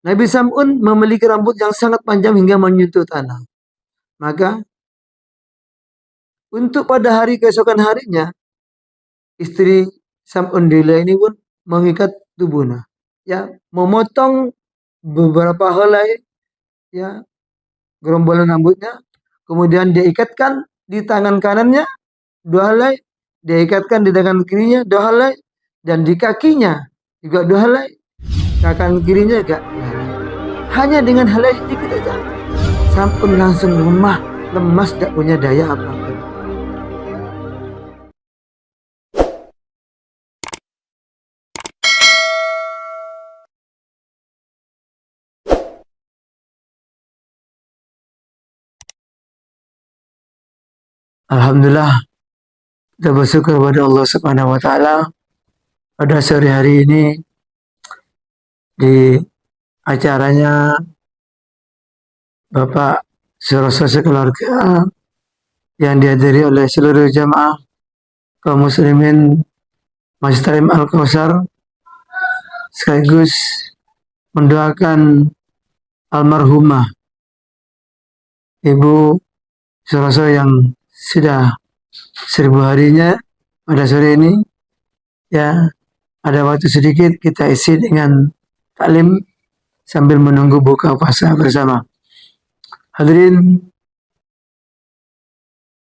Nabi Sam'un memiliki rambut yang sangat panjang hingga menyentuh tanah. Maka untuk pada hari keesokan harinya, istri Sam'un Dila ini pun mengikat tubuhnya. Ya, memotong beberapa helai ya gerombolan rambutnya, kemudian dia ikatkan di tangan kanannya 2 helai, dia ikatkan di tangan kirinya 2 helai, dan di kakinya juga 2 helai, kanan kirinya juga 2 helai. Hanya dengan helai sedikit saja, Sam'un langsung lemah, lemas, tidak punya daya apa-apa. Alhamdulillah, kita bersyukur kepada Allah Subhanahu wa taala pada sore hari ini di acaranya Bapak Suroso sekeluarga yang dihadiri oleh seluruh jamaah kaum muslimin Masjid Talim Al-Kausar, sekaligus mendoakan almarhumah Ibu Suroso yang sudah 1000 harinya pada sore ini. Ya, ada waktu sedikit kita isi dengan taklim sambil menunggu buka puasa bersama. Hadirin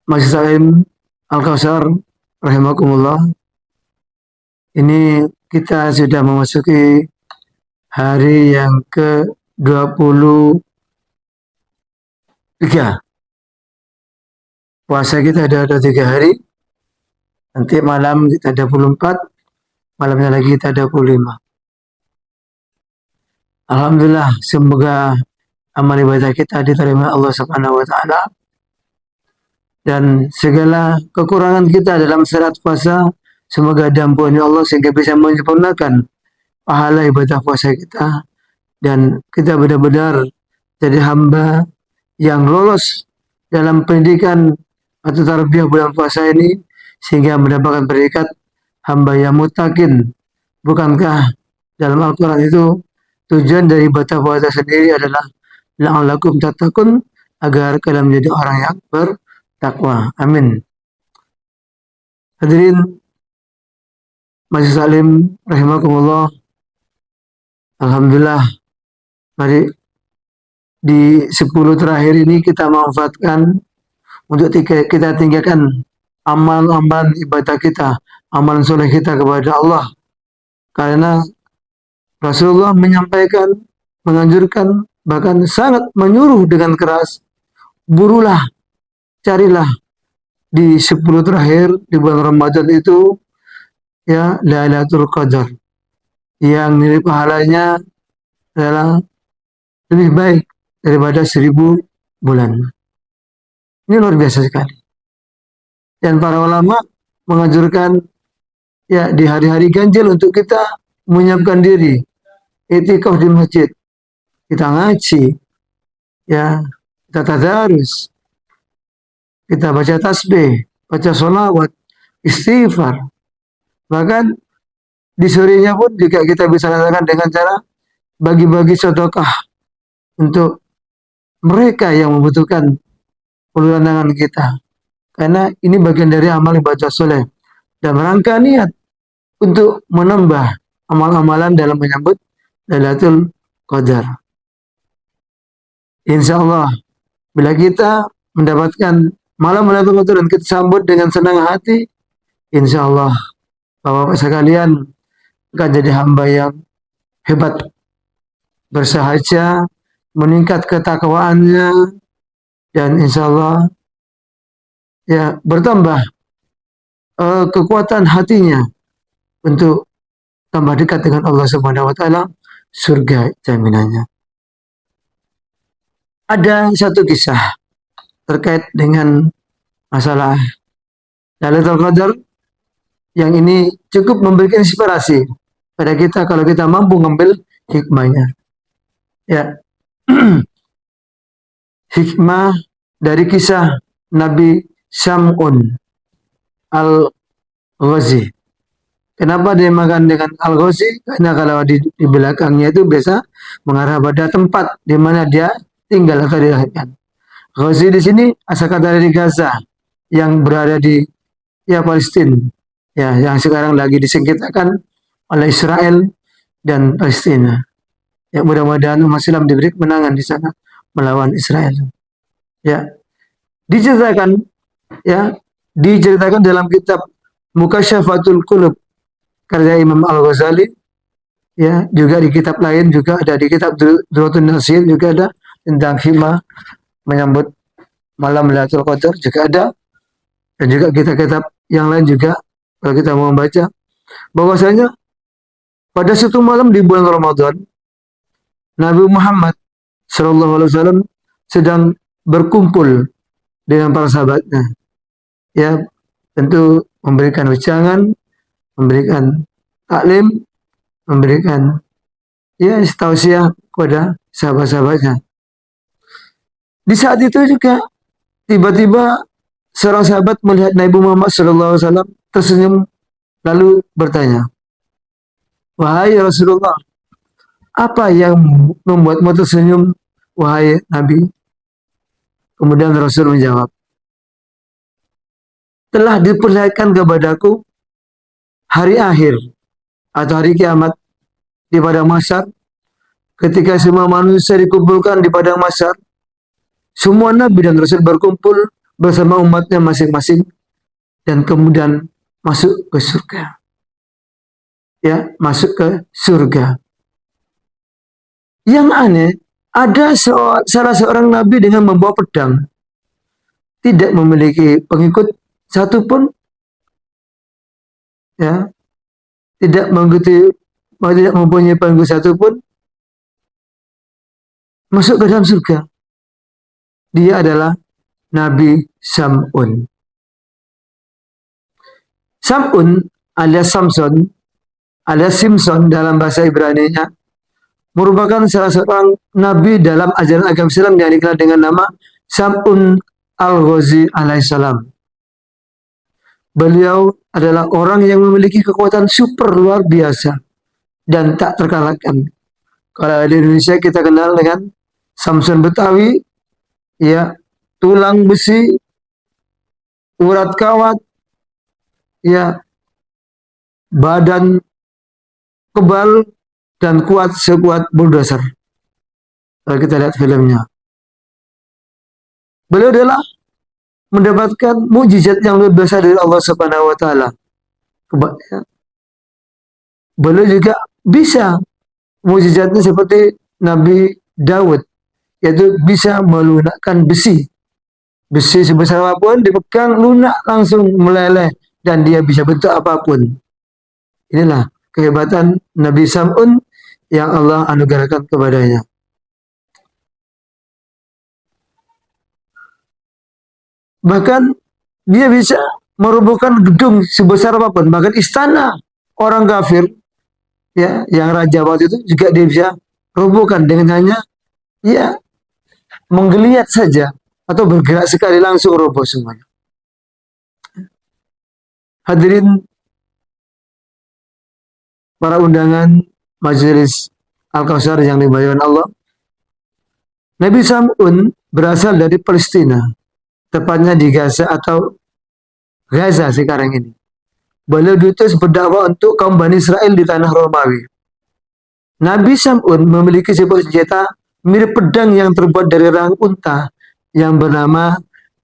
Masjid Talim Al-Kausar rahimakumullah. Ini kita sudah memasuki hari yang ke-23. Puasa kita ada 23 hari. Nanti malam kita ada 24, malamnya lagi kita ada 25. Alhamdulillah, semoga amal ibadah kita diterima Allah Subhanahu wa taala, dan segala kekurangan kita dalam syarat puasa semoga diampuni Allah sehingga bisa menyempurnakan pahala ibadah puasa kita, dan kita benar-benar jadi hamba yang lolos dalam pendidikan atau tarbiyah bulan puasa ini sehingga mendapatkan predikat hamba yang mutakin. Bukankah dalam Al-Quran itu tujuan dari ibadah puasa sendiri adalah la'allakum tattaqun, agar kalian menjadi orang yang bertakwa. Amin. Hadirin Masjid Salim rahimakumullah. Alhamdulillah, mari di 10 terakhir ini kita manfaatkan untuk kita tinggalkan amal-amal ibadah kita, amalan soleh kita kepada Allah. Karena Rasulullah menyampaikan, menganjurkan, bahkan sangat menyuruh dengan keras, burulah, carilah di 10 terakhir di bulan Ramadan itu ya Lailatul Qadar, yang nilai pahalanya adalah lebih baik daripada 1000 bulan. Ini luar biasa sekali. Dan para ulama menganjurkan ya di hari-hari ganjil untuk kita menyiapkan diri itikaf di masjid, kita ngaji, ya kita tadarus, kita baca tasbih, baca sholawat, istighfar. Bahkan di sorenya pun juga kita bisa lakukan dengan cara bagi-bagi sedekah untuk mereka yang membutuhkan pertolongan kita. Karena ini bagian dari amal ibadah soleh dan rangka niat untuk menambah amal-amalan dalam menyambut Lailatul Qadar. Insya Allah, bila kita mendapatkan malam Lailatul Qadar dan kita sambut dengan senang hati, insya Allah Bapak-Bapak sekalian akan jadi hamba yang hebat, bersahaja, meningkat ketakwaannya, dan insya Allah ya bertambah kekuatan hatinya untuk tambah dekat dengan Allah Subhanahu wa taala, surga jaminannya. Ada satu kisah terkait dengan masalah Lailatul Qadar yang ini cukup memberikan inspirasi pada kita kalau kita mampu mengambil hikmahnya. Ya. Hikmah dari kisah Nabi Sam'un Al-Ghazi. Kenapa dinamakan dengan Al-Ghazi? Karena kalau di belakangnya itu biasa mengarah pada tempat di mana dia tinggal atau dilahirkan. Ghazi di sini asal kata dari Gaza yang berada di Palestina, ya yang sekarang lagi disengketakan oleh Israel dan Palestina. Ya mudah-mudahan umat Islam diberi kemenangan di sana melawan Israel. Ya diceritakan ya diceritakan dalam kitab Mukasyafatul Qulub karya Imam Al-Ghazali, ya juga di kitab lain juga ada, di kitab Durratun Nasir juga ada tentang hikmah menyambut malam Lailatul Qadar juga ada, dan juga kitab-kitab yang lain juga kalau kita mau membaca bahwasanya pada satu malam di bulan Ramadan Nabi Muhammad Shallallahu Alaihi Wasallam sedang berkumpul dengan para sahabatnya, ya tentu memberikan ujangan, memberikan taklim, memberikan ya tausiah kepada sahabat-sahabatnya. Di saat itu juga tiba-tiba seorang sahabat melihat Nabi Muhammad SAW tersenyum lalu bertanya, "Wahai Rasulullah, apa yang membuatmu tersenyum, wahai Nabi?" Kemudian Rasul menjawab, "Telah diperlihatkan kepadaku hari akhir atau hari kiamat di padang mahsyar, ketika semua manusia dikumpulkan di padang mahsyar, semua nabi dan rasul berkumpul bersama umatnya masing-masing dan kemudian masuk ke surga." Ya, masuk ke surga. Yang aneh, ada salah seorang nabi dengan membawa pedang, tidak memiliki pengikut satupun, ya, tidak mempunyai pengikut satupun, masuk ke dalam surga. Dia adalah Nabi Sam'un. Sam'un alias Samson alias Simpson dalam bahasa Ibrani-nya merupakan salah seorang nabi dalam ajaran agama Islam yang dikenal dengan nama Sam'un Al-Ghazi alaihissalam. Beliau adalah orang yang memiliki kekuatan super luar biasa dan tak terkalahkan. Kalau di Indonesia kita kenal dengan Samson Betawi, ya, tulang besi, urat kawat, ya, badan kebal dan kuat sekuat bulldozer. Kalau kita lihat filmnya, beliau adalah mendapatkan mukjizat yang luar biasa dari Allah Subhanahu wa taala. Beliau juga bisa mukjizatnya seperti Nabi Daud, yaitu bisa melunakkan besi. Besi sebesar apapun dipegang lunak langsung meleleh dan dia bisa bentuk apapun. Inilah kehebatan Nabi Sam'un yang Allah anugerahkan kepadanya. Bahkan dia bisa merobohkan gedung sebesar apapun, bahkan istana orang kafir, ya, yang raja waktu itu juga dia bisa robohkan dengan hanya ya menggeliat saja atau bergerak sekali langsung roboh semuanya. Hadirin para undangan majelis Al-Kautsar yang dimuliakan Allah, Nabi Sam'un berasal dari Palestina, tepatnya di Gaza atau Gaza sekarang ini. Beliau diutus berdakwah untuk kaum Bani Israel di tanah Romawi. Nabi Sam'un memiliki sebuah senjata mirip pedang yang terbuat dari rahang unta yang bernama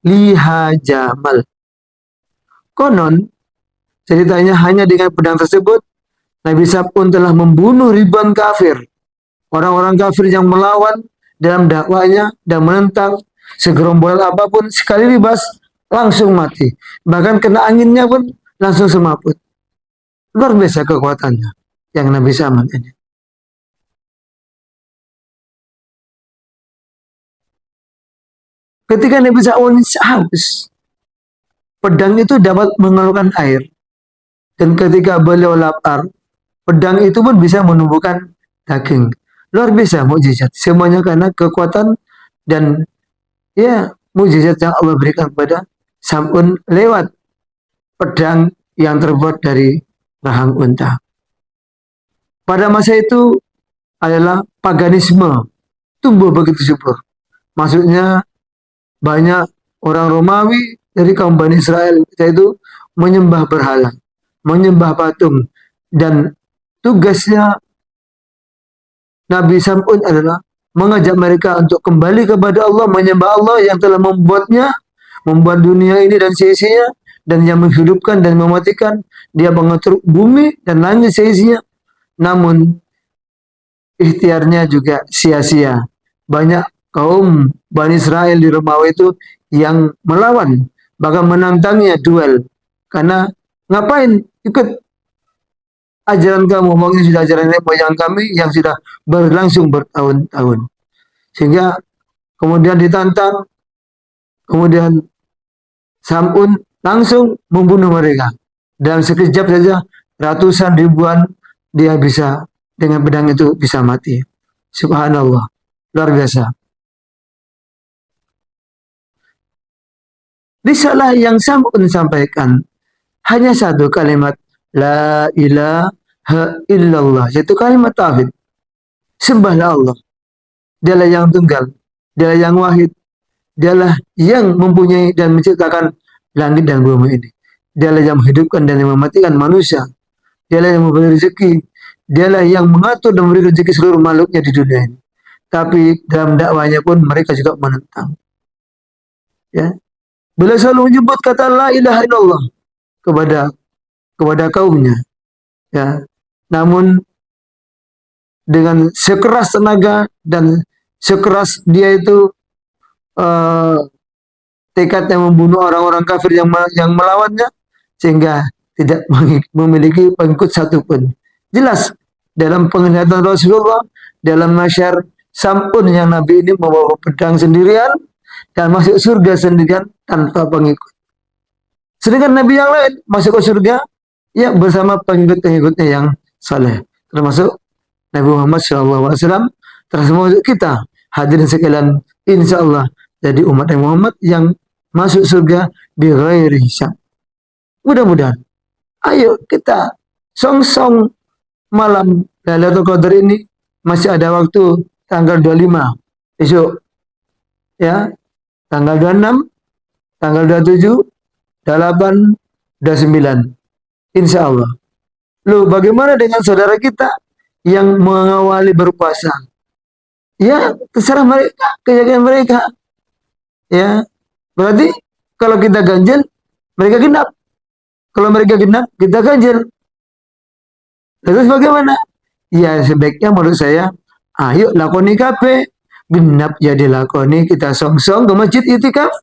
liha jamal. Konon, ceritanya hanya dengan pedang tersebut Nabi Sam'un telah membunuh ribuan kafir, orang-orang kafir yang melawan dalam dakwanya dan menentang segerombolan apapun, sekali libas langsung mati. Bahkan kena anginnya pun langsung semaput. Luar biasa kekuatannya yang Nabi Sam'un ini. Ketika Nabi Sam'un haus, pedang itu dapat mengeluarkan air. Dan ketika beliau lapar, pedang itu pun bisa menumbuhkan daging. Luar biasa mukjizat. Semuanya karena kekuatan dan ya mukjizat yang Allah berikan kepada Sam'un lewat pedang yang terbuat dari rahang unta. Pada masa itu adalah paganisme, tumbuh begitu subur. Maksudnya banyak orang Romawi dari kaum Bani Israel yaitu menyembah berhala, menyembah patung, dan tugasnya Nabi Sam'ud adalah mengajak mereka untuk kembali kepada Allah, menyembah Allah yang telah membuatnya, membuat dunia ini dan seisinya, dan yang menghidupkan dan mematikan. Dia mengatur bumi dan langit seisinya. Namun ikhtiarnya juga sia-sia. Banyak kaum Bani Israel di Romawi itu yang melawan, bahkan menantangnya duel. Karena ngapain ikut ajaran kamu, mungkin sudah ajaran nenek moyang kami yang sudah berlangsung bertahun-tahun. Sehingga kemudian ditantang, kemudian Sam'un langsung membunuh mereka. Dalam sekejap saja ratusan ribuan dia bisa dengan pedang itu bisa mati. Subhanallah, luar biasa. Risalah yang Sam'un sampaikan hanya satu kalimat, la ilaha illallah, yaitu kalimat tauhid. Sembahlah Allah. Dialah yang tunggal, dialah yang wahid, dialah yang mempunyai dan menciptakan langit dan bumi ini. Dialah yang menghidupkan dan yang mematikan manusia. Dialah yang memberi rezeki. Dialah yang mengatur dan memberi rezeki seluruh makhluknya di dunia ini. Tapi dalam dakwanya pun mereka juga menentang. Ya, beliau selalu menyebut kata la ilaha illallah kepada kaumnya. Ya, namun dengan sekeras tenaga dan sekeras dia itu uh, tekadnya membunuh orang-orang kafir yang melawannya, sehingga tidak memiliki pengikut satupun. Jelas dalam penglihatan Rasulullah, dalam masyar Sam'un yang Nabi ini membawa pedang sendirian dan masuk surga sendirian tanpa pengikut. Sedangkan Nabi yang lain masuk ke surga ya bersama pengikut-pengikutnya yang saleh, termasuk Nabi Muhammad SAW, termasuk kita hadirin sekalian, insya Allah jadi umat Nabi Muhammad yang masuk surga bi ghairi hisab. Mudah-mudahan. Ayo kita song-song malam Lailatul Qadar ini, masih ada waktu tanggal 25 besok. Ya, tanggal 26, tanggal 27, 8, 29. Insya Allah. Loh, bagaimana dengan saudara kita yang mengawali berpuasa? Ya, terserah mereka, keyakinan mereka. Ya, berarti kalau kita ganjil, mereka genap. Kalau mereka genap, kita ganjil. Terus bagaimana? Ya, sebaiknya menurut saya, ayo lakoni kape. Genap ya dilakoni, kita song-song ke masjid itikaf.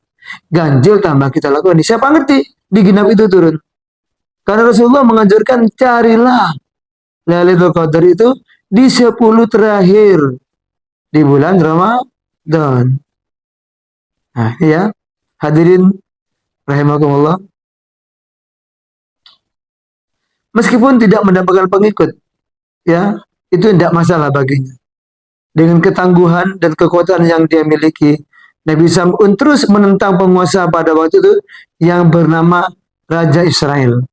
Ganjil tambah kita lakoni. Siapa ngerti di genap itu turun? Karena Rasulullah mengajarkan carilah Lailatul Qadar itu di 10 terakhir di bulan Ramadan. Nah, ya, hadirin rahimakumullah. Meskipun tidak mendapatkan pengikut, ya, itu tidak masalah baginya. Dengan ketangguhan dan kekuatan yang dia miliki, Nabi Sam'un terus menentang penguasa pada waktu itu yang bernama Raja Israel.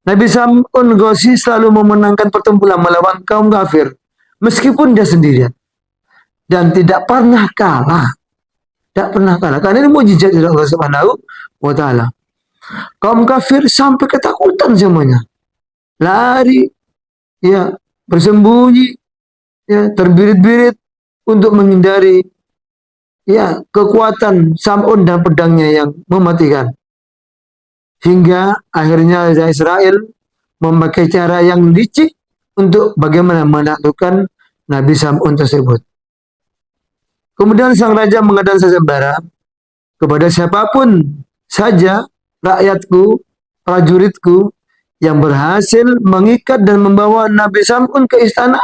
Nabi Sam'un Ghazi selalu memenangkan pertempuran melawan kaum kafir, meskipun dia sendirian. Dan tidak pernah kalah. Tidak pernah kalah. Karena ini mujizat dari Allah Subhanahu wa Ta'ala. Kaum kafir sampai ketakutan semuanya. Lari, ya, bersembunyi, ya, terbirit-birit untuk menghindari ya kekuatan Sam'un dan pedangnya yang mematikan. Hingga akhirnya Israel memakai cara yang licik untuk bagaimana menaklukkan Nabi Sam'un tersebut. Kemudian sang raja mengadakan sayembara kepada siapapun saja rakyatku, prajuritku yang berhasil mengikat dan membawa Nabi Sam'un ke istana,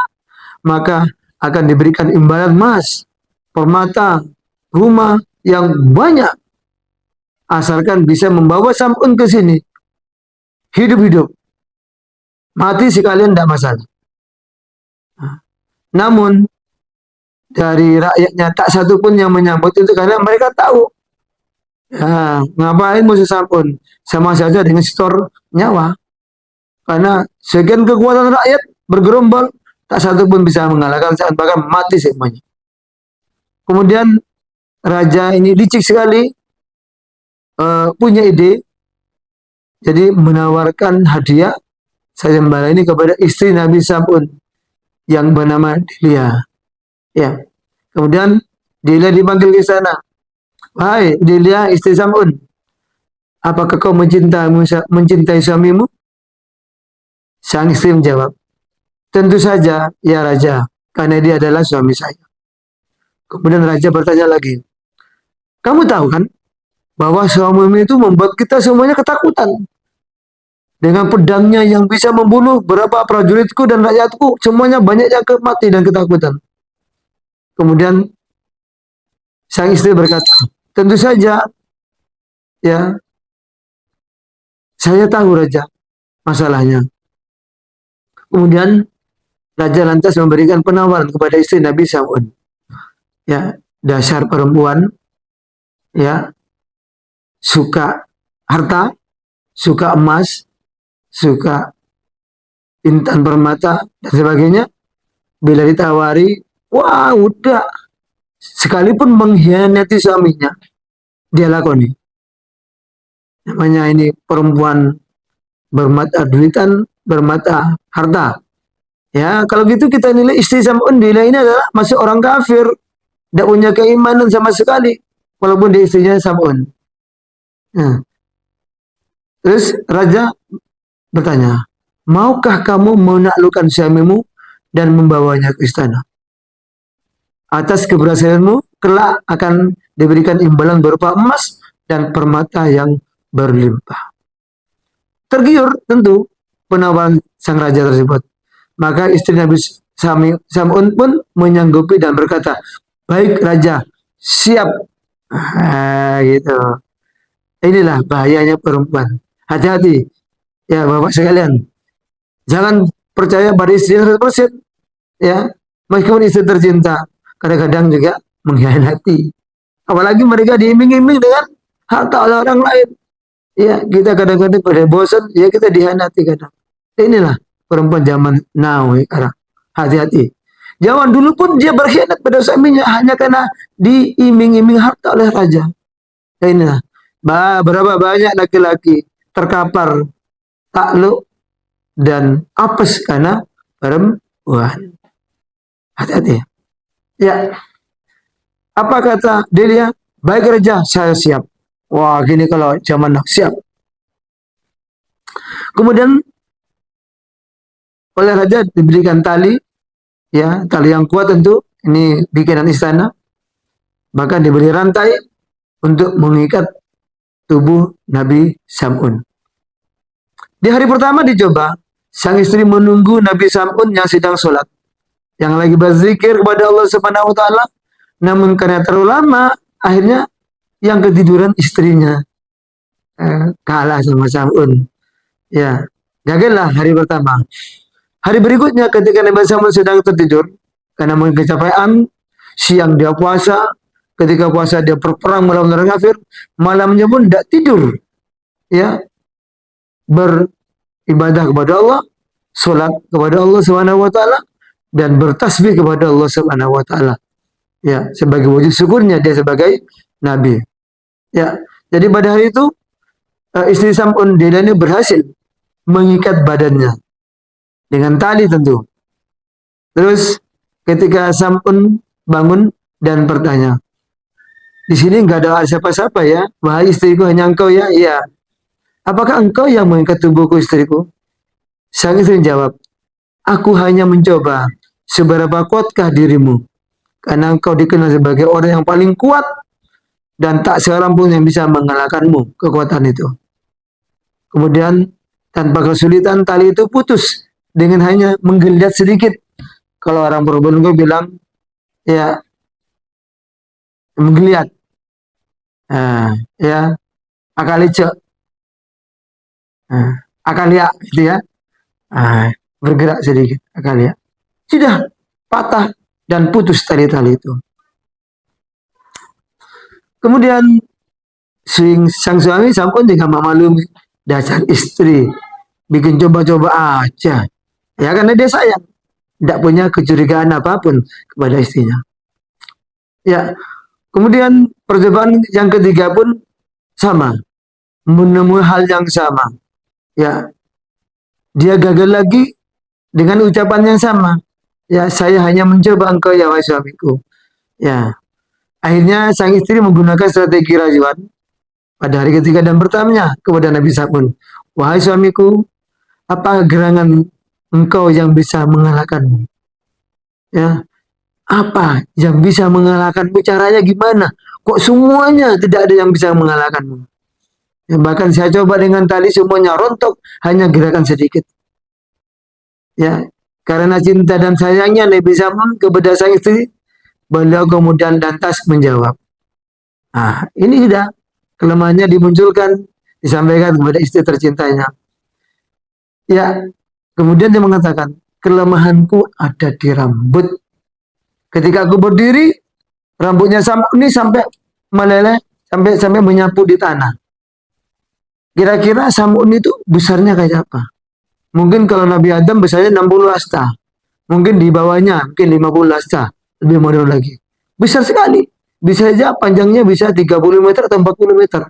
maka akan diberikan imbalan emas, permata, rumah yang banyak, asalkan bisa membawa Sam'un ke sini hidup-hidup. Mati sekalian tidak masalah. Namun dari rakyatnya tak satu pun yang menyambut itu, karena mereka tahu ya, ngapain musuh Sam'un, sama saja dengan setor nyawa. Karena sekian kekuatan rakyat bergerombol Tak satu pun bisa mengalahkan saat bahkan mati semuanya. Kemudian raja ini licik sekali, punya ide, jadi menawarkan hadiah sayembara ini kepada istri Nabi Sam'un yang bernama Delia. Ya. Kemudian Delia dipanggil ke sana. Hai Delia, istri Sam'un, apakah kau mencintai suamimu? Sang istri menjawab, tentu saja ya raja, karena dia adalah suami saya. Kemudian raja bertanya lagi, kamu tahu kan bahwa suamimu itu membuat kita semuanya ketakutan. Dengan pedangnya yang bisa membunuh berapa prajuritku dan rakyatku, semuanya banyak yang mati dan ketakutan. Kemudian sang istri berkata, tentu saja ya, saya tahu raja masalahnya. Kemudian raja lantas memberikan penawaran kepada istri Nabi Saud. Ya, dasar perempuan ya, suka harta, suka emas, suka intan permata dan sebagainya. Bila ditawari, wah udah, sekalipun mengkhianati suaminya, dia lakoni. Namanya ini perempuan bermata duitan, bermata harta. Ya, kalau gitu kita nilai istri Sam'un Dila ini adalah masih orang kafir, tidak punya keimanan sama sekali, walaupun dia istrinya Sam'un. Nah, terus raja bertanya, maukah kamu menaklukkan suamimu dan membawanya ke istana? Atas keberhasilanmu, kelak akan diberikan imbalan berupa emas dan permata yang berlimpah. Tergiur tentu penawaran sang raja tersebut. Maka istri Nabi Sam'un pun menyanggupi dan berkata, baik raja, siap. Gitu. Inilah bahayanya perempuan. Hati-hati ya bapak sekalian. Jangan percaya pada istri 100%. Ya, meskipun istri tercinta, kadang-kadang juga mengkhianati. Apalagi mereka diiming-iming dengan harta orang lain. Ya, kita kadang-kadang pada bosan, ya kita dihianati kadang. Inilah perempuan zaman now sekarang. Hati-hati. Zaman dulu pun dia berkhianat pada suaminya hanya karena diiming-iming harta oleh raja. Inilah. Berapa banyak laki-laki terkapar, takluk, dan apes karena perempuan. Hati-hati. Ya. Apa kata Delia? Baik raja, saya siap. Wah, gini kalau zaman now, siap. Kemudian oleh raja diberikan tali, ya tali yang kuat tentu, ini bikinan istana. Bahkan diberi rantai untuk mengikat tubuh Nabi Sam'un. Di hari pertama dicoba, sang istri menunggu Nabi Sam'un yang sedang sholat, yang lagi berzikir kepada Allah Subhanahu wa taala, namun karena terlalu lama, akhirnya yang ketiduran istrinya. Kalah sama Sam'un. Ya, gagallah hari pertama. Hari berikutnya ketika Nabi Sam'un sedang tertidur, karena mungkin kecapean, siang dia puasa, ketika puasa dia berperang melawan orang kafir, malamnya pun tidak tidur. Ya, beribadah kepada Allah, sholat kepada Allah Subhanahu wa taala, dan bertasbih kepada Allah Subhanahu wa taala. Ya, sebagai wujud syukurnya dia sebagai nabi. Ya, jadi pada hari itu istri Sam'un Dila ini berhasil mengikat badannya dengan tali tentu. Terus ketika Sam'un bangun dan bertanya, di sini nggak ada siapa-siapa ya, wahai istriku, hanya engkau ya. Iya. Apakah engkau yang mengikat tubuhku istriku? Sang istri jawab, aku hanya mencoba seberapa kuatkah dirimu, karena engkau dikenal sebagai orang yang paling kuat dan tak seorang pun yang bisa mengalahkanmu kekuatan itu. Kemudian tanpa kesulitan tali itu putus dengan hanya menggeliat sedikit. Kalau orang Probolinggo bilang ya menggeliat, ya akalice, akalia gitu ya, bergerak sedikit akalia. Sudah patah dan putus tali-tali itu. Kemudian sang suami Sam'un juga memaklumi, dasar istri bikin coba-coba aja. Ya karena dia sayang. tidak punya kecurigaan apapun kepada istrinya. Ya, kemudian percobaan yang ketiga pun sama, menemui hal yang sama. Ya, dia gagal lagi dengan ucapan yang sama. Ya, saya hanya mencoba engkau ya wahai suamiku. Ya, akhirnya sang istri menggunakan strategi rajuan pada hari ketiga dan pertamanya kepada Nabi Sabun. Wahai suamiku, apa gerangan engkau yang bisa mengalahkanmu? Ya, apa yang bisa mengalahkanmu? Caranya gimana? Kok semuanya tidak ada yang bisa mengalahkanmu? Ya, bahkan saya coba dengan tali semuanya rontok, hanya gerakan sedikit. Ya, karena cinta dan sayangnya Nabi Sabun kepada sang istri, beliau kemudian lantas menjawab. Ah, ini sudah kelemahannya dimunculkan, disampaikan kepada istri tercintanya. Ya, kemudian dia mengatakan, kelemahanku ada di rambut. Ketika aku berdiri, rambutnya ini sampai meleleh, sampai sampai menyapu di tanah. Kira-kira samun itu besarnya kayak apa? Mungkin kalau Nabi Adam besarnya 60 hasta. Mungkin di bawahnya, mungkin 50 hasta. Lebih modern lagi. Besar sekali. Bisa saja panjangnya bisa 30 meter atau 40 meter.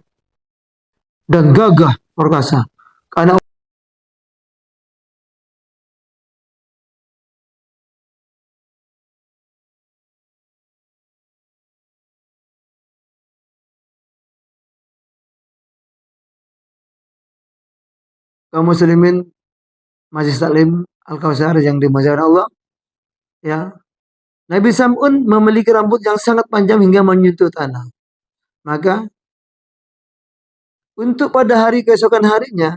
Dan gagah perkasa. Karena kaum muslimin masih salim Al-Kausar yang dimaksudkan Allah. Ya, Nabi Sam'un memiliki rambut yang sangat panjang hingga menyentuh tanah. Maka untuk pada hari keesokan harinya,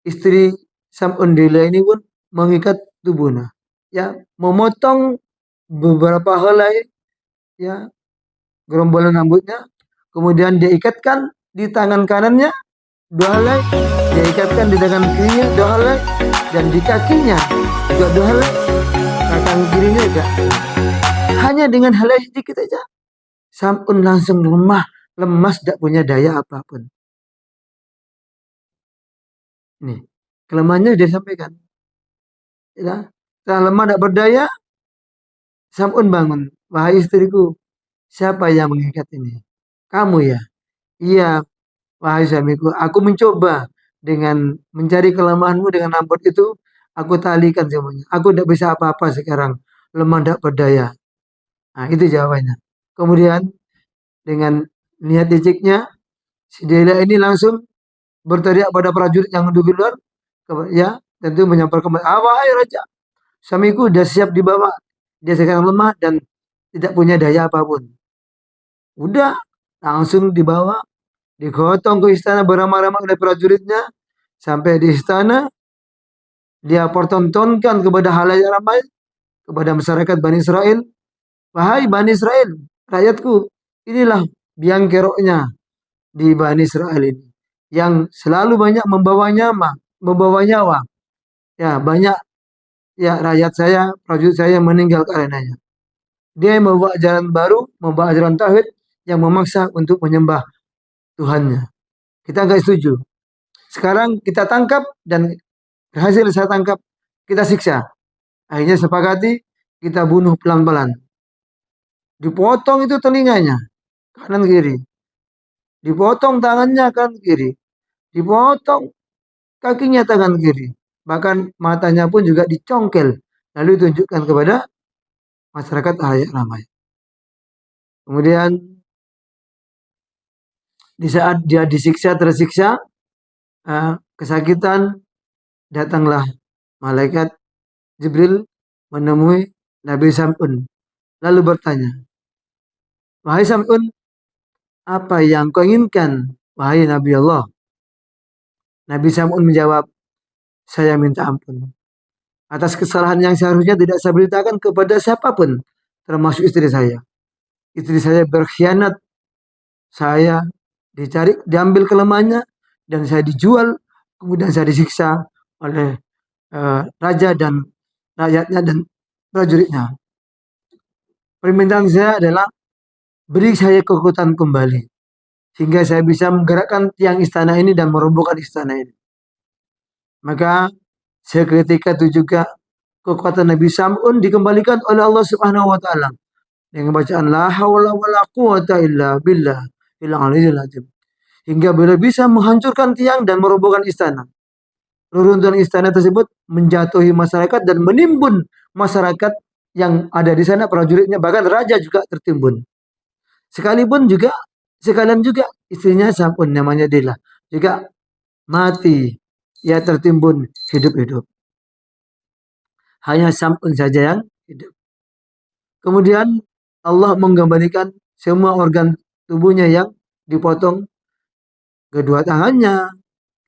istri Sam'un Dila ini pun mengikat tubuhnya. Ya, memotong beberapa helai ya gerombolan rambutnya, kemudian dia ikatkan di tangan kanannya 2 helai, dia ikatkan di tangan kirinya 2 helai, dan di kakinya juga 2 helai, tangan kirinya juga. Hanya dengan helai sedikit saja, Sam'un langsung lemah, lemas, tidak punya daya apapun. Ini kelemahannya sudah disampaikan. Ya, setelah lemah tidak berdaya, Sam'un bangun. Wahai istriku, siapa yang mengikat ini? Kamu ya? Iya, wahai suamiku, aku mencoba dengan mencari kelemahanmu dengan rambut itu, aku talikan semuanya. Aku tidak bisa apa-apa sekarang, lemah tidak berdaya. Nah, itu jawabannya. Kemudian dengan niat liciknya, si Dela ini langsung berteriak pada prajurit yang duduk di luar, ya, tentu menyampaikan, wahai raja, suamiku sudah siap dibawa. Dia sekarang lemah dan tidak punya daya apapun. Udah, langsung dibawa, digotong ke istana beramai-ramai oleh prajuritnya. Sampai di istana, dia pertontonkan kepada halayak ramai, kepada masyarakat Bani Israel. Wahai Bani Israel, rakyatku, inilah biang keroknya di Bani Israel ini. Yang selalu banyak membawa nyawa. Ya, banyak ya rakyat saya, prajurit saya yang meninggal karenanya. Dia membawa ajaran baru, membawa ajaran tauhid yang memaksa untuk menyembah Tuhannya. Kita nggak setuju. Sekarang kita tangkap dan berhasil saya tangkap, kita siksa. Akhirnya sepakati kita bunuh pelan-pelan. Dipotong itu telinganya, kanan kiri. Dipotong tangannya kanan kiri. Dipotong kakinya tangan kiri. Bahkan matanya pun juga dicongkel. Lalu ditunjukkan kepada masyarakat halayak ramai. Kemudian di saat dia disiksa, tersiksa, kesakitan, datanglah malaikat Jibril menemui Nabi Sam'un. Lalu bertanya, wahai Sam'un, apa yang kau inginkan, wahai Nabi Allah? Nabi Sam'un menjawab, saya minta ampun atas kesalahan yang seharusnya tidak saya beritakan kepada siapapun, termasuk istri saya. Istri saya berkhianat, saya diambil kelemahannya, dan saya dijual, kemudian saya disiksa oleh raja dan rakyatnya dan prajuritnya. Permintaan saya adalah beri saya kekuatan kembali, sehingga saya bisa menggerakkan tiang istana ini dan merobohkan istana ini. Maka seketika itu juga kekuatan Nabi Sam'un dikembalikan oleh Allah Subhanahu wa taala dengan bacaan la haula wala quwata illa billah il aliyyil azim. Hingga beliau bisa menghancurkan tiang dan merobohkan istana. Reruntuhan istana tersebut menjatuhi masyarakat dan menimbun masyarakat yang ada di sana, prajuritnya, bahkan raja juga tertimbun. Sekalipun juga sekalian juga istrinya Sam'un namanya Dila juga mati, ya tertimbun hidup-hidup. Hanya Sam'un saja yang hidup. Kemudian Allah mengembalikan semua organ tubuhnya yang dipotong, kedua tangannya,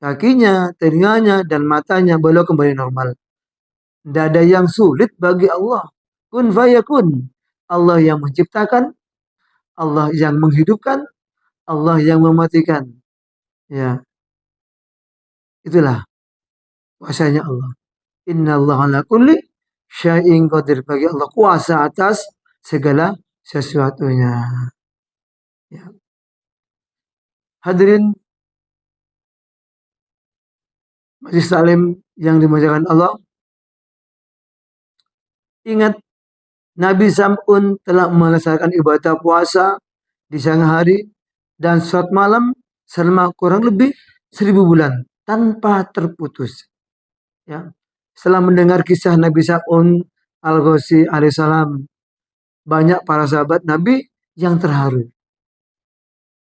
kakinya, telinganya, dan matanya beliau kembali normal. Tidak ada yang sulit bagi Allah. Kun fayakun. Allah yang menciptakan, Allah yang menghidupkan, Allah yang mematikan. Ya, itulah kuasanya Allah. Inna Allah ala kulli syai'in qadir. Bagi Allah kuasa atas segala sesuatunya. Ya. Hadirin majelis salim yang dimuliakan Allah, ingat Nabi Sam'un telah melaksanakan ibadah puasa di siang hari dan sholat malam selama kurang lebih 1000 bulan tanpa terputus. Ya. Setelah mendengar kisah Nabi Sam'un al-Ghazi alaihissalam, banyak para sahabat Nabi yang terharu,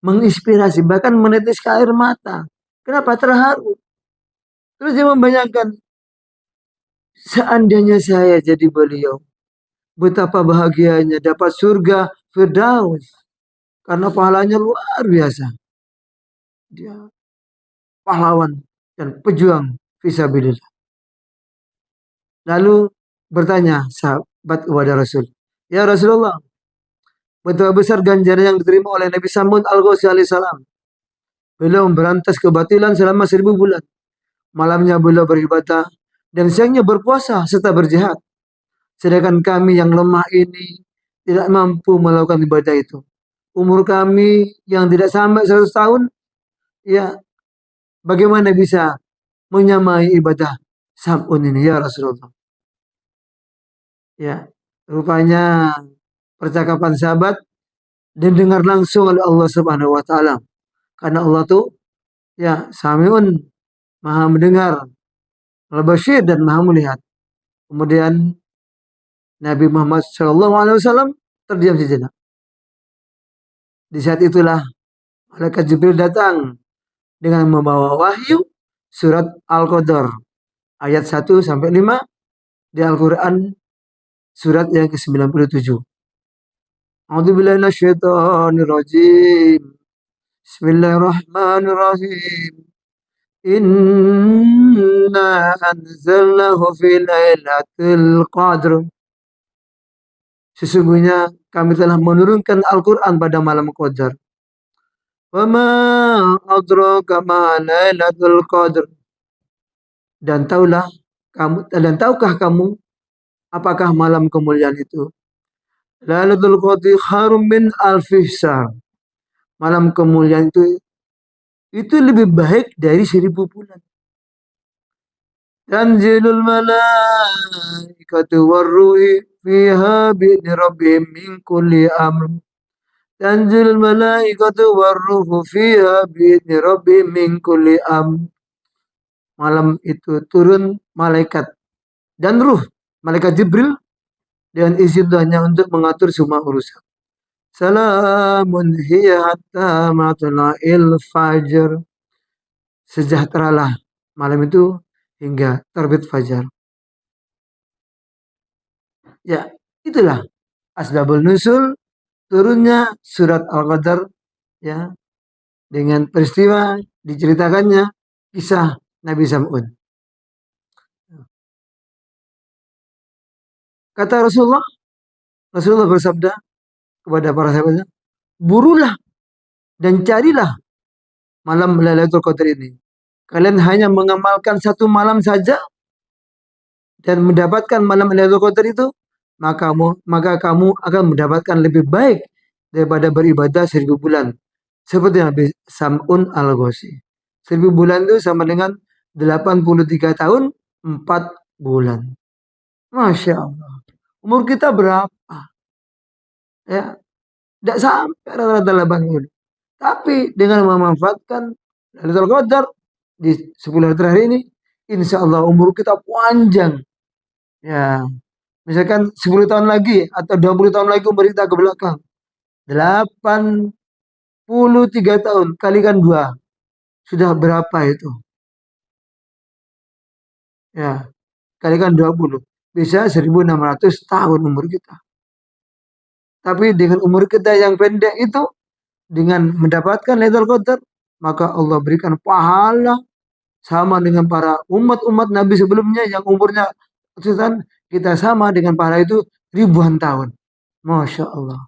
menginspirasi, bahkan meneteskan air mata. Kenapa terharu? Terus dia membayangkan, seandainya saya jadi beliau, betapa bahagianya dapat surga Firdaus. Karena pahalanya luar biasa. Dia pahlawan dan pejuang fisabilillah. Lalu bertanya sahabat kepada Rasul, ya Rasulullah, betapa besar ganjaran yang diterima oleh Nabi Sam'un al-Ghazi alaihissalam. Beliau memberantas kebatilan selama 1000 bulan. Malamnya beliau beribadah dan siangnya berpuasa serta berjihad. Sedangkan kami yang lemah ini tidak mampu melakukan ibadah itu. Umur kami yang tidak sampai 100 tahun, ya bagaimana bisa menyamai ibadah Sam'un ini ya Rasulullah. Ya, rupanya percakapan sahabat didengar langsung oleh Allah Subhanahu wa taala. Karena Allah tuh ya Sami'un, Maha mendengar, Al-Basyir, dan Maha melihat. Kemudian Nabi Muhammad SAW terdiam sejenak. Di saat itulah malaikat Jibril datang dengan membawa wahyu surat Al-Qadar ayat 1 sampai 5 di Al-Qur'an surat yang ke-97. A'udzubillahi minasyaitonir rajim. Bismillahirrahmanirrahim. Inna anzalnahu fi lailatul qadr. Sesungguhnya kami telah menurunkan Al-Quran pada malam Qadar. Wama adraka ma lailatul qadr. Dan tahukah kamu apakah malam kemuliaan itu? Lailatul qadri kharum min alfi syahr. Malam kemuliaan itu lebih baik dari 1000 bulan. Tanzilul malaikatu warruhi fiha bi'idni rabbihim min kulli amr. Tanzilul malaikatu warruhu fiha bi'idni rabbihim min kulli amr. Malam itu turun malaikat dan ruh, malaikat Jibril, dengan izin Tuhannya untuk mengatur semua urusan. Salamun hiya hatta matla'il fajr. Sejahteralah malam itu hingga terbit fajar. Ya, itulah asbabul nuzul turunnya surat Al-Qadar, ya, dengan peristiwa diceritakannya kisah Nabi Sam'un. Kata Rasulullah bersabda kepada para sahabatnya, burulah dan carilah malam Lailatul Qadar ini. Kalian hanya mengamalkan 1 malam saja dan mendapatkan malam Lailatul Qadar itu, maka kamu akan mendapatkan lebih baik daripada beribadah 1000 bulan. Seperti Nabi Sam'un al-Ghazi. 1000 bulan itu sama dengan 83 tahun 4 bulan. Masya Allah. Umur kita berapa? Ya, tidak sampai rata-rata 80. Tapi dengan memanfaatkan Lailatul Qadar di 10 hari terakhir ini, insya Allah umur kita panjang. Ya, misalkan 10 tahun lagi atau 20 tahun lagi umur kita ke belakang. 83 tahun kalikan 2. Sudah berapa itu? Ya, kalikan 20. Bisa 1600 tahun umur kita. Tapi dengan umur kita yang pendek itu, dengan mendapatkan Lailatul Qadar, maka Allah berikan pahala sama dengan para umat-umat Nabi sebelumnya yang umurnya ratusan, kita sama dengan pahala itu ribuan tahun. Masya Allah.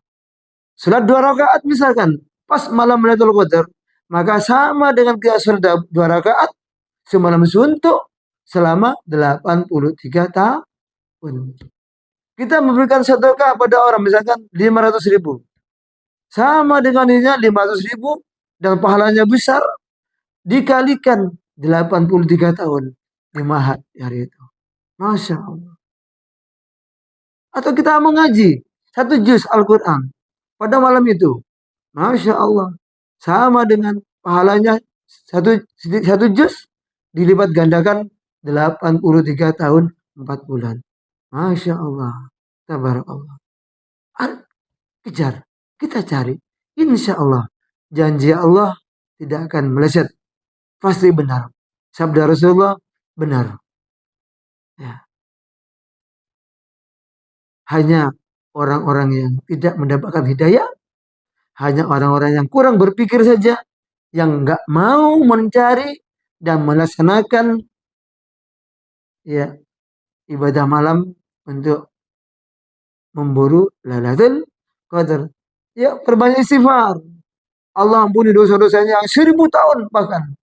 Salat 2 rakaat misalkan pas malam Lailatul Qadar, maka sama dengan kita salat 2 rakaat semalam suntuk selama 83 tahun. Kita memberikan sedekah pada orang misalkan 500 ribu. Sama dengan ini 500 ribu dan pahalanya besar dikalikan 83 tahun di mahat hari itu. Masya Allah. Atau kita mengaji 1 juz Al-Quran pada malam itu. Masya Allah. Sama dengan pahalanya satu juz dilipat gandakan 83 tahun 4 bulan. Masya Allah. Tabarakallah. Kejar. Kita cari. Insya Allah. Janji Allah tidak akan meleset. Pasti benar. Sabda Rasulullah benar. Ya. Hanya orang-orang yang tidak mendapatkan hidayah, hanya orang-orang yang kurang berpikir saja, yang nggak mau mencari dan melaksanakan ya ibadah malam untuk memburu Lailatul Qadar. Ya, perbanyak istighfar. Allah ampuni dosa-dosanya yang 1000 tahun bahkan.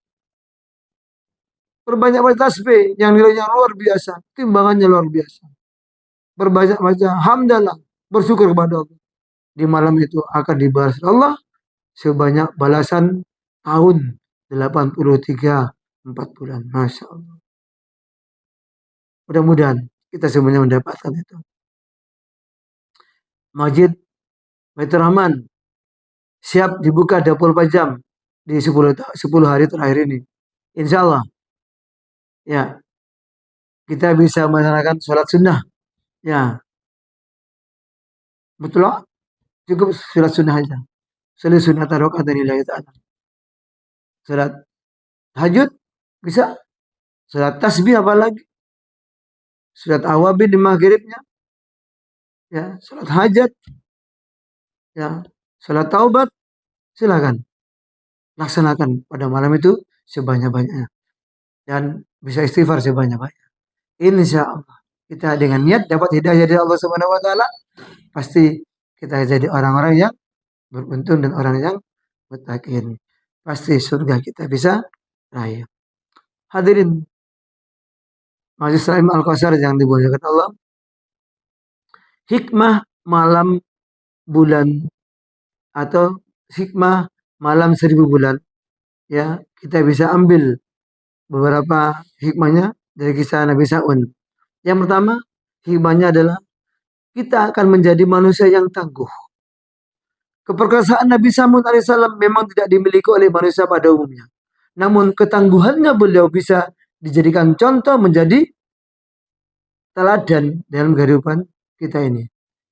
Perbanyak baca tasbih yang nilainya luar biasa, timbangannya luar biasa. Berbanyak baca hamdalah, bersyukur kepada Allah. Di malam itu akan dibalas Allah sebanyak balasan tahun 83 4 bulan. Masya Allah. Mudah-mudahan kita semuanya mendapatkan itu. Masjid Baitur Rahman siap dibuka 24 jam di 10 hari terakhir ini. Insya Allah ya kita bisa melaksanakan sholat sunnah. Ya, betul lah. Cukup sholat sunnah aja. Sholat sunnah tarokat dari Allah Ta'ala. Sholat tahajud bisa. Sholat tasbih apalagi. Sholat awabin di maghribnya. Ya, sholat hajat. Ya, sholat taubat. Silakan. Laksanakan pada malam itu sebanyak-banyaknya. Dan bisa istighfar sebanyak-banyaknya. Insya Allah. Kita dengan niat dapat hidayah dari Allah Subhanahu wa taala, pasti kita jadi orang-orang yang beruntung dan orang yang muttaqin. Pasti surga kita bisa raih. Hadirin Majelis Rahim Al-Kausar yang dimuliakan Allah. Hikmah malam bulan atau hikmah malam 1000 bulan. Ya, kita bisa ambil beberapa hikmahnya dari kisah Nabi Sa'un. Yang pertama, hikmahnya adalah kita akan menjadi manusia yang tangguh. Keperkasaan Nabi Samud alaihissalam memang tidak dimiliki oleh manusia pada umumnya. Namun ketangguhannya beliau bisa dijadikan contoh menjadi teladan dalam kehidupan kita ini.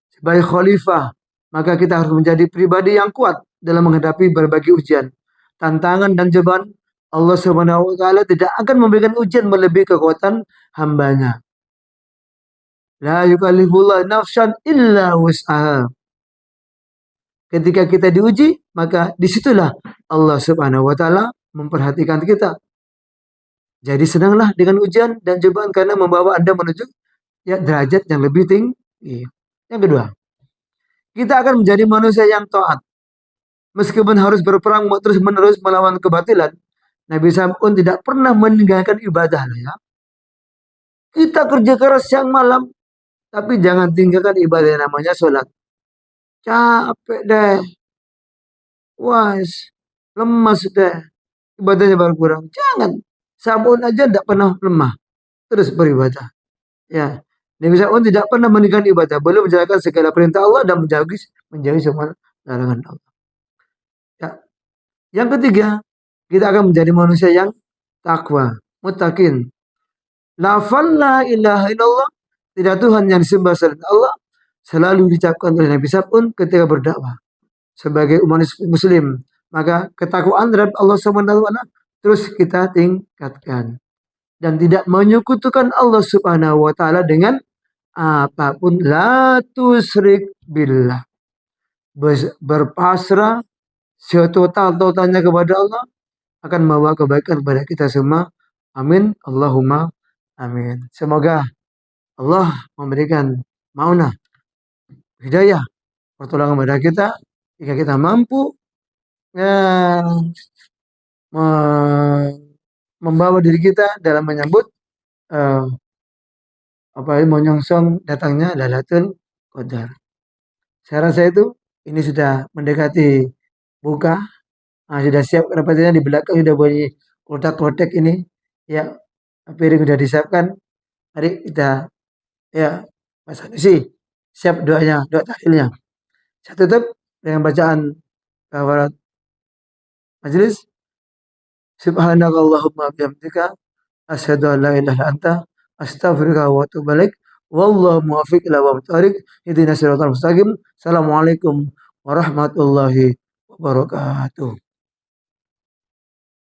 Sebagai khalifah, maka kita harus menjadi pribadi yang kuat dalam menghadapi berbagai ujian, tantangan dan cobaan. Allah Subhanahu wa taala tidak akan memberikan ujian melebihi kekuatan hambanya. La yukallifullah nafsan illa wus'aha. Ketika kita diuji, maka disitulah Allah Subhanahu wa taala memperhatikan kita. Jadi senanglah dengan ujian dan cobaan karena membawa Anda menuju ya derajat yang lebih tinggi. Yang kedua, kita akan menjadi manusia yang taat. Meskipun harus berperang terus-menerus melawan kebatilan, Nabi Sam'un tidak pernah meninggalkan ibadah. Ya. Kita kerja keras siang malam, tapi jangan tinggalkan ibadah yang namanya sholat. Capek deh. Wah, lemas deh. Ibadahnya berkurang. Jangan. Sam'un aja tidak pernah lemah. Terus beribadah. Ya, Nabi SAW tidak pernah meninggalkan ibadah, beliau menjalankan segala perintah Allah dan menjauhi semua larangan Allah. Ya. Yang ketiga, kita akan menjadi manusia yang takwa, muttaqin. Lafal la ilaha illallah, tidak Tuhan yang disembah selain Allah, selalu diucapkan oleh Nabi SAW ketika berdakwah sebagai umat muslim. Maka ketakwaan terhadap Allah SWT terus kita tingkatkan dan tidak menyekutukan Allah Subhanahu wa taala dengan apapun. La tusyrik billah, berpasrah setotal-totalnya kepada Allah akan membawa kebaikan kepada kita semua. Amin Allahumma amin. Semoga Allah memberikan maunah, hidayah, pertolongan kepada kita jika kita mampu ya, membawa diri kita dalam menyambut uh, menyongsong datangnya Lailatul Qadar. Saya rasa itu ini sudah mendekati buka. Sudah siap rapatnya, di belakang sudah bunyi kotak-kotak ini. Ya, piring sudah disiapkan. Mari kita ya Mas Sanusi siap doanya, doa tahlilnya. Saya tutup dengan bacaan kafarat majelis. Subhanakallahumma bihamdika asyhadu an la ilaha illa anta astaghfiruka wa atubu ilaik. Wallahu muwaffiq ila aqwamit thoriq. Ihdinas siratal mustaqim. Assalamualaikum warahmatullahi wabarakatuh.